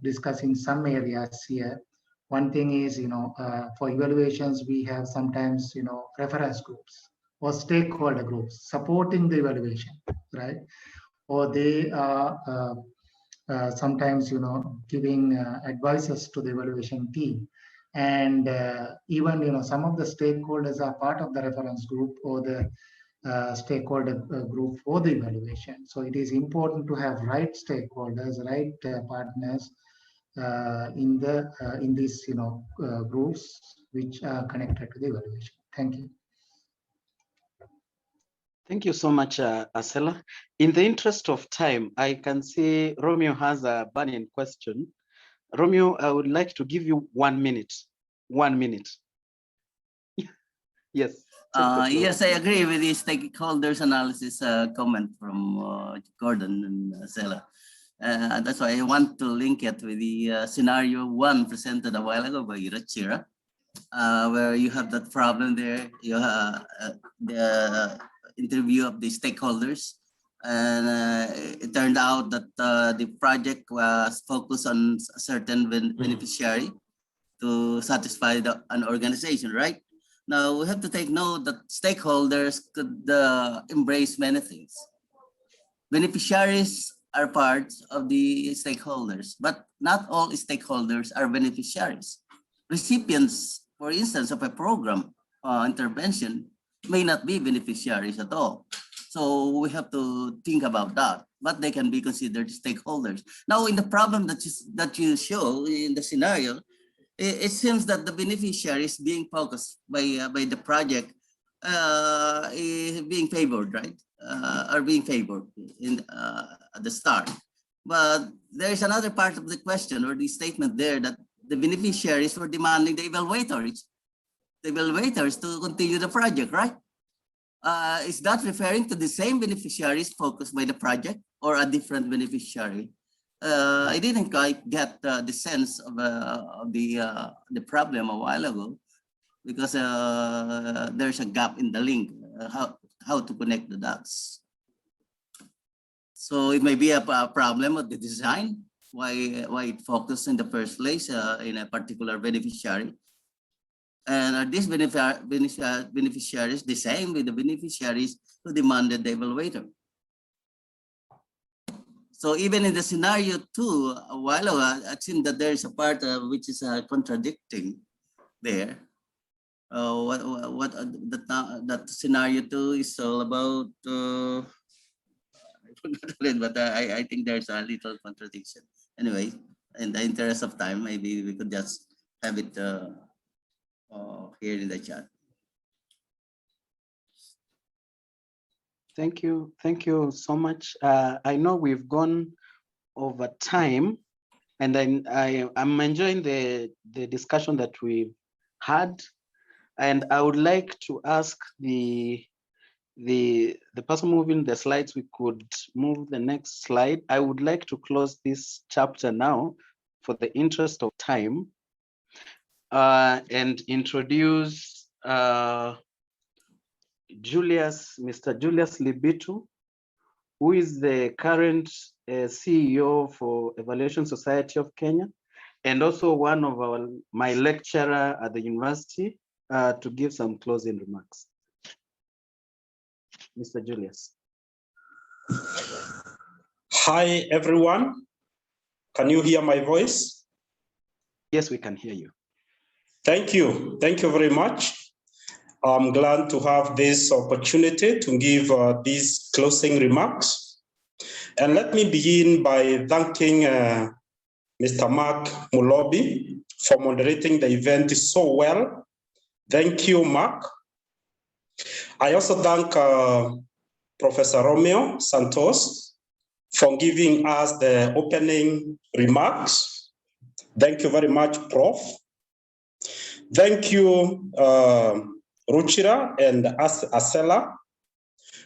discussing some areas here. One thing is for evaluations we have sometimes reference groups or stakeholder groups supporting the evaluation, right? Or they are sometimes giving advices to the evaluation team. And even some of the stakeholders are part of the reference group or the stakeholder group for the evaluation. So it is important to have right stakeholders, right partners in these groups which are connected to the evaluation. Thank you. Thank you so much, Asela. In the interest of time, I can see Romeo has a burning question. Romeo, I would like to give you 1 minute. 1 minute. Yes. Yes, I agree with the stakeholders analysis comment from Gordon and Asela. That's why I want to link it with the scenario 1 presented a while ago by Rachira, where you have that problem there. You have the interview of the stakeholders, and it turned out that the project was focused on a certain beneficiary to satisfy an organization, right? Now we have to take note that stakeholders could embrace many things. Beneficiaries are parts of the stakeholders, but not all stakeholders are beneficiaries. Recipients, for instance, of a program intervention may not be beneficiaries at all. So we have to think about that, but they can be considered stakeholders. Now, in the problem that you show in the scenario, it seems that the beneficiary is being focused by the project is being favored, right? Are being favored at the start. But there is another part of the question or the statement there that the beneficiaries were demanding the evaluators to continue the project, right? Is that referring to the same beneficiaries focused by the project or a different beneficiary? I didn't quite get the sense of the problem a while ago, because there's a gap in the link, how to connect the dots. So it may be a problem of the design, why it focused in the first place in a particular beneficiary. And are these beneficiaries the same with the beneficiaries who demanded the evaluator? So even in the scenario 2, a while ago, it seemed that there is a part which is contradicting there. That scenario 2 is all about, I forgot it, but I think there's a little contradiction. Anyway, in the interest of time, maybe we could just have it here in the chat. Thank you so much. I know we've gone over time, and I'm enjoying the discussion that we've had, and I would like to ask the person moving the slides, we could move the next slide. I would like to close this chapter now for the interest of time, and introduce Mr. Julius Libitu, who is the current CEO for Evaluation Society of Kenya, and also one of my lecturer at the university, to give some closing remarks. Mr. Julius. Hi, everyone. Can you hear my voice? Yes, we can hear you. Thank you. Thank you very much. I'm glad to have this opportunity to give these closing remarks. And let me begin by thanking Mr. Mark Mulobi for moderating the event so well. Thank you, Mark. I also thank Professor Romeo Santos for giving us the opening remarks. Thank you very much, Prof. Thank you, Ruchira and Asela.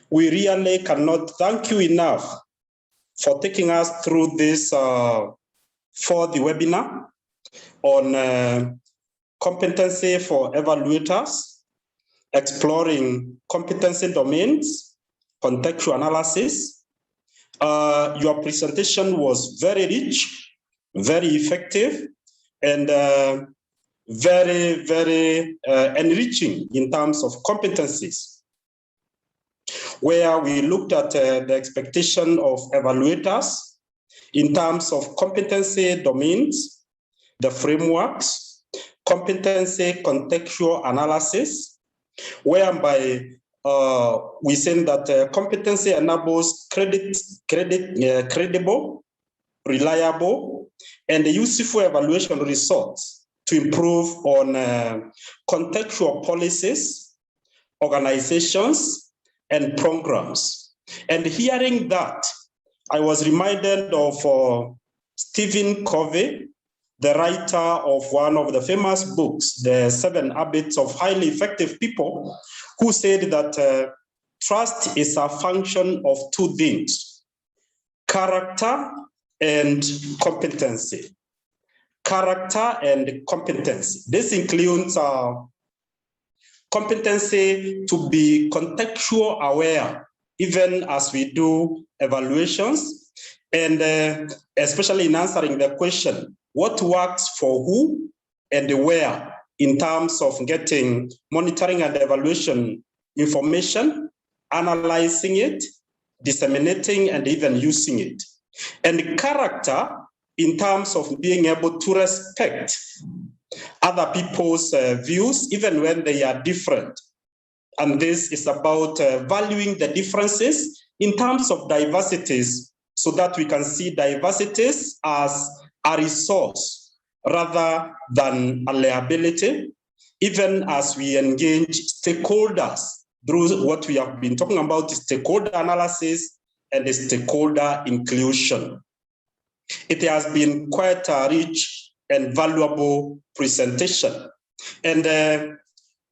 We really cannot thank you enough for taking us through this for the webinar on competency for evaluators, exploring competency domains, contextual analysis. Your presentation was very rich, very effective, and very, very enriching in terms of competencies, where we looked at the expectation of evaluators in terms of competency domains, the frameworks, competency contextual analysis, whereby we say that competency enables credible, reliable, and useful evaluation results to improve on contextual policies, organizations, and programs. And hearing that, I was reminded of Stephen Covey, the writer of one of the famous books, The 7 Habits of Highly Effective People, who said that trust is a function of 2 things: character and competency. Character and competency. This includes competency to be contextual aware, even as we do evaluations, and especially in answering the question, what works for who and where in terms of getting monitoring and evaluation information, analyzing it, disseminating, and even using it. And character in terms of being able to respect other people's views, even when they are different. And this is about valuing the differences in terms of diversities, so that we can see diversities as a resource rather than a liability, even as we engage stakeholders through what we have been talking about, stakeholder analysis and stakeholder inclusion. It has been quite a rich and valuable presentation. And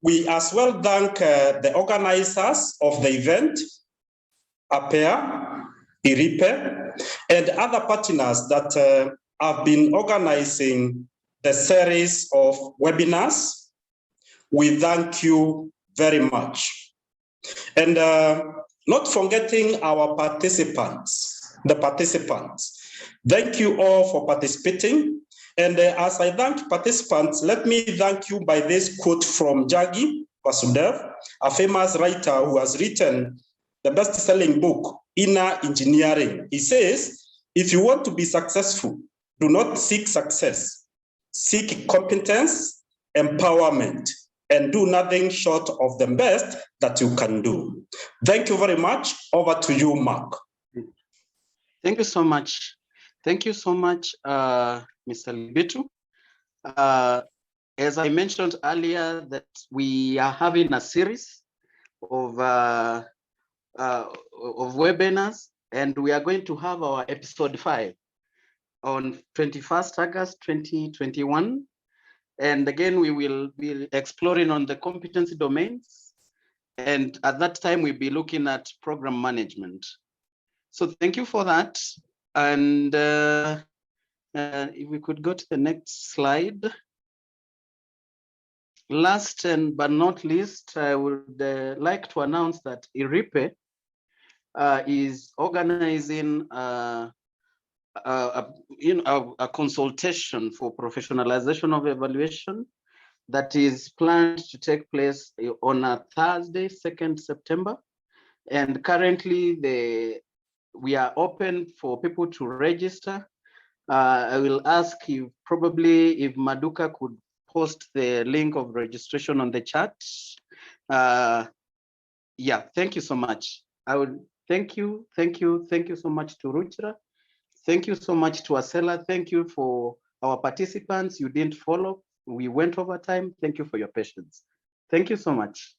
we as well thank the organizers of the event, APEA, IRIPE, and other partners that have been organizing the series of webinars. We thank you very much. And not forgetting our participants, the participants. Thank you all for participating. And as I thank participants, let me thank you by this quote from Jagi Vasudev, a famous writer who has written the best-selling book, Inner Engineering. He says, if you want to be successful, do not seek success. Seek competence, empowerment, and do nothing short of the best that you can do. Thank you very much. Over to you, Mark. Thank you so much. Thank you so much, Mr. Libitu. As I mentioned earlier, that we are having a series of webinars, and we are going to have our episode 5 on 21st August 2021. And again, we will be exploring on the competency domains. And at that time, we'll be looking at program management. So thank you for that. And if we could go to the next slide. Last but not least, I would like to announce that IRIPE is organizing a consultation for professionalization of evaluation that is planned to take place on a Thursday, 2nd September. And currently the we are open for people to register. I will ask you probably if Maduka could post the link of registration on the chat. Yeah, thank you so much. I would thank you so much to Ruchira. Thank you so much to Asela. Thank you for our participants. You didn't follow. We went over time. Thank you for your patience. Thank you so much.